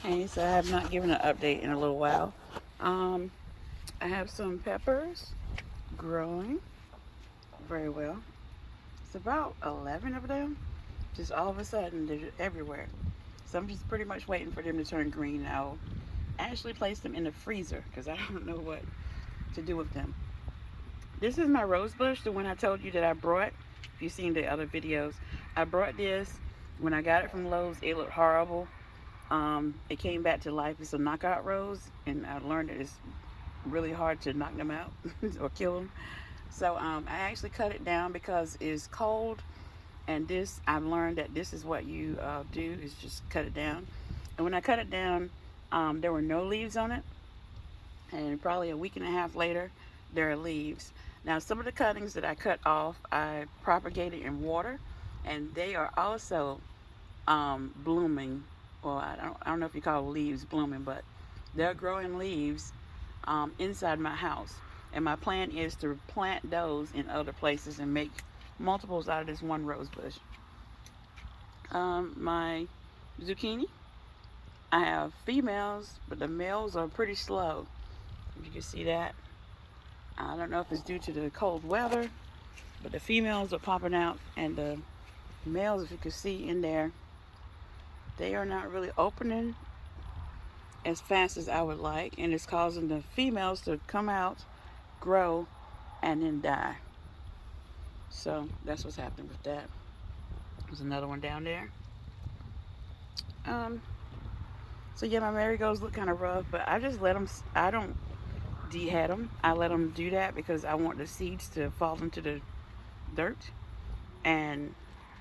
Hey, so I have not given an update in a little while. Um, I have some peppers growing very well. It's about 11 of them. Just all of a sudden, they're just everywhere. So I'm just pretty much waiting for them to turn green. I'll actually place them in the freezer because I don't know what to do with them. This is my rose bush, the one I told you that I brought. If you've seen the other videos, I brought this when I got it from Lowe's. It looked horrible. It came back to life. It's a knockout rose, and I learned that it's really hard to knock them out or kill them. So I actually cut it down because it's cold, and this I've learned that this is what you do is just cut it down. And when I cut it down, there were no leaves on it, and probably a week and a half later, there are leaves. Now some of the cuttings that I cut off, I propagated in water, and they are also blooming. Well, I don't know if you call leaves blooming, but they're growing leaves inside my house. And my plan is to plant those in other places and make multiples out of this one rose bush. My zucchini, I have females, but the males are pretty slow. If you can see that. I don't know if it's due to the cold weather, but the females are popping out, and the males, if you can see in there, they are not really opening as fast as I would like, and it's causing the females to come out, grow, and then die. So that's what's happening with that. There's another one down there. Um, so yeah, my marigolds look kind of rough, but I just let them. I don't dehead them. I let them do that because I want the seeds to fall into the dirt and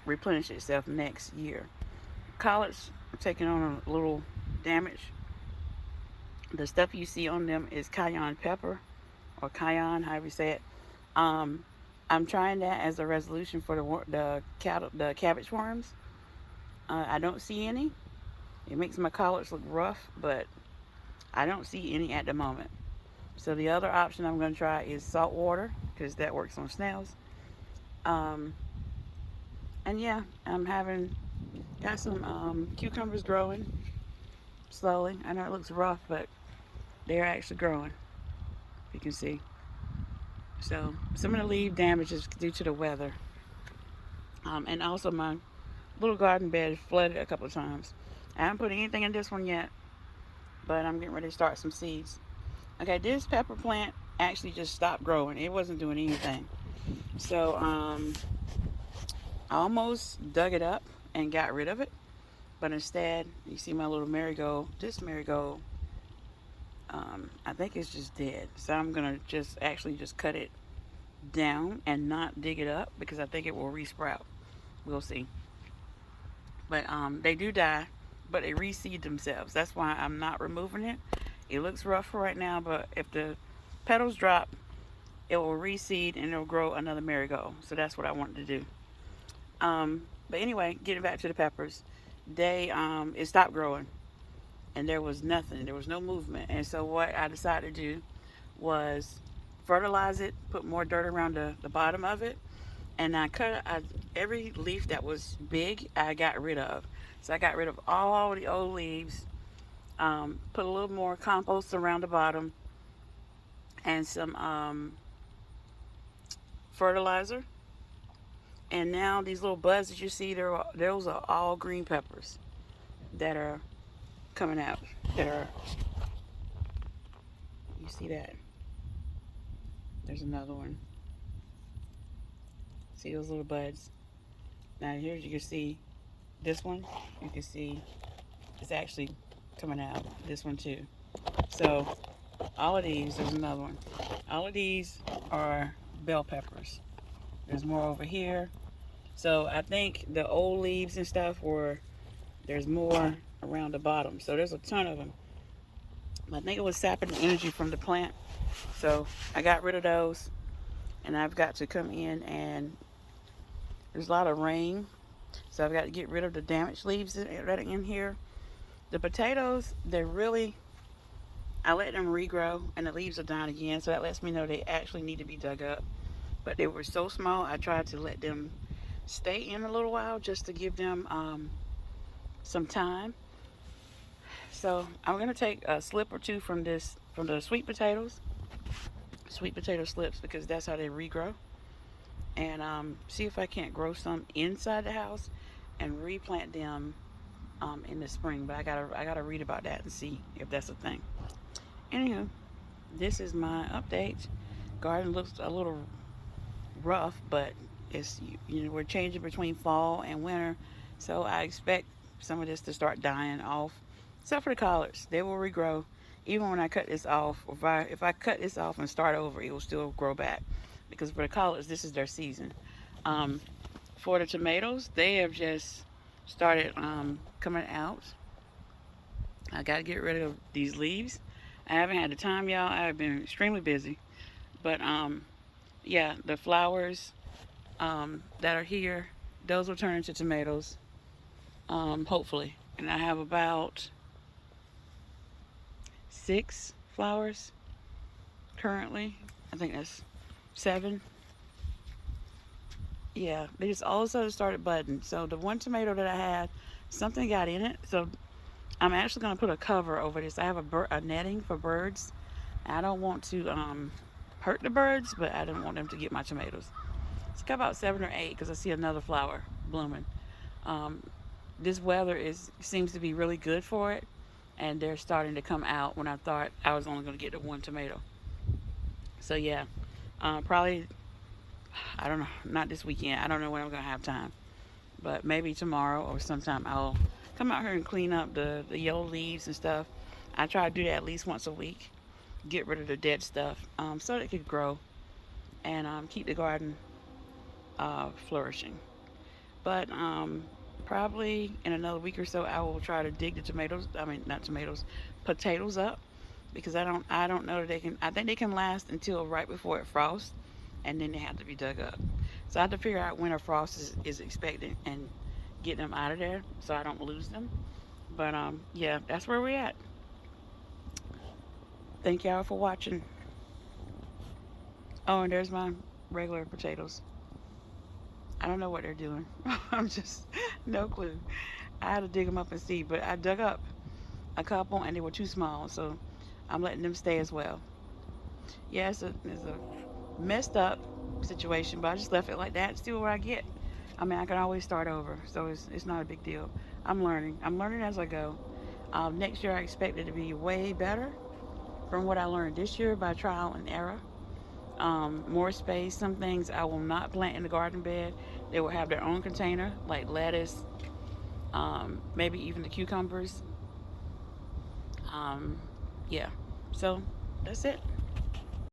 replenish itself next year. Collards are taking on a little damage. The stuff you see on them is cayenne pepper or cayenne, however you say it. Um, I'm trying that as a resolution for the cabbage worms. I don't see any. It makes my collards look rough, but I don't see any at the moment. So the other option I'm going to try is salt water because that works on snails. Um, and yeah, I'm having got some cucumbers growing slowly. I know it looks rough, but they're actually growing. If you can see. So some of the leaf damage is due to the weather. And also my little garden bed flooded a couple of times. I haven't put anything in this one yet, but I'm getting ready to start some seeds. Okay, this pepper plant actually just stopped growing. It wasn't doing anything. So I almost dug it up and got rid of it. But instead, you see my little marigold. This marigold, I think it's just dead. So I'm gonna just cut it down and not dig it up because I think it will resprout. We'll see. But they do die, but they reseed themselves. That's why I'm not removing it. It looks rough for right now, but if the petals drop, it will reseed and it'll grow another marigold. So that's what I wanted to do. But anyway, getting back to the peppers, they it stopped growing and there was nothing. There was no movement. And so what I decided to do was fertilize it, put more dirt around the bottom of it, and every leaf that was big, I got rid of. So I got rid of all the old leaves, put a little more compost around the bottom, and some fertilizer. And now these little buds that you see, those are all green peppers that are coming out. That are, you see that? There's another one. See those little buds? Now here you can see this one. You can see it's actually coming out. This one too. So all of these, there's another one. All of these are bell peppers. There's more over here. So I think the old leaves and stuff there's more around the bottom. So there's a ton of them. I think it was sapping the energy from the plant. So I got rid of those. And I've got to come in and there's a lot of rain. So I've got to get rid of the damaged leaves that are in here. The potatoes, I let them regrow and the leaves are down again. So that lets me know they actually need to be dug up. But they were so small, I tried to let them stay in a little while just to give them some time. So I'm gonna take a slip or two from the sweet potato slips, because that's how they regrow, and see if I can't grow some inside the house and replant them in the spring. But I gotta read about that and see if that's a thing. Anywho, this is my update. Garden looks a little rough, but it's, we're changing between fall and winter, so I expect some of this to start dying off. Except for the collards, they will regrow. Even when I cut this off, if I cut this off and start over, it will still grow back, because for the collards, this is their season. Um, for the tomatoes, they have just started coming out. I got to get rid of these leaves. I haven't had the time, y'all. I've been extremely busy, but yeah, the flowers that are here, those will turn into tomatoes, hopefully. And I have about 6 flowers currently. I think that's 7. Yeah, they just all of a sudden started budding. So the one tomato that I had, something got in it. So I'm actually going to put a cover over this. I have a netting for birds. I don't want to hurt the birds, but I don't want them to get my tomatoes. It's got about 7 or 8, because I see another flower blooming. Um, this weather seems to be really good for it, and they're starting to come out when I thought I was only going to get the one tomato. So yeah, probably, I don't know, not this weekend. I don't know when I'm going to have time, but maybe tomorrow or sometime I'll come out here and clean up the yellow leaves and stuff. I try to do that at least once a week. Get rid of the dead stuff, so that it could grow and keep the garden flourishing. But probably in another week or so, I will try to dig the tomatoes. I mean, not tomatoes, potatoes up, because I don't know that they can. I think they can last until right before it frosts, and then they have to be dug up. So I have to figure out when a frost is expected and get them out of there so I don't lose them. But yeah, that's where we're at. Thank y'all for watching. Oh, and there's my regular potatoes. I don't know what they're doing. I'm just no clue. I had to dig them up and see, but I dug up a couple and they were too small, so I'm letting them stay as well. Yeah, it's a messed up situation, but I just left it like that. See what I get. I mean, I can always start over, so it's not a big deal. I'm learning. I'm learning as I go. Next year, I expect it to be way better from what I learned this year by trial and error. More space. Some things I will not plant in the garden bed. They will have their own container, like lettuce, maybe even the cucumbers. Um, yeah. So that's it.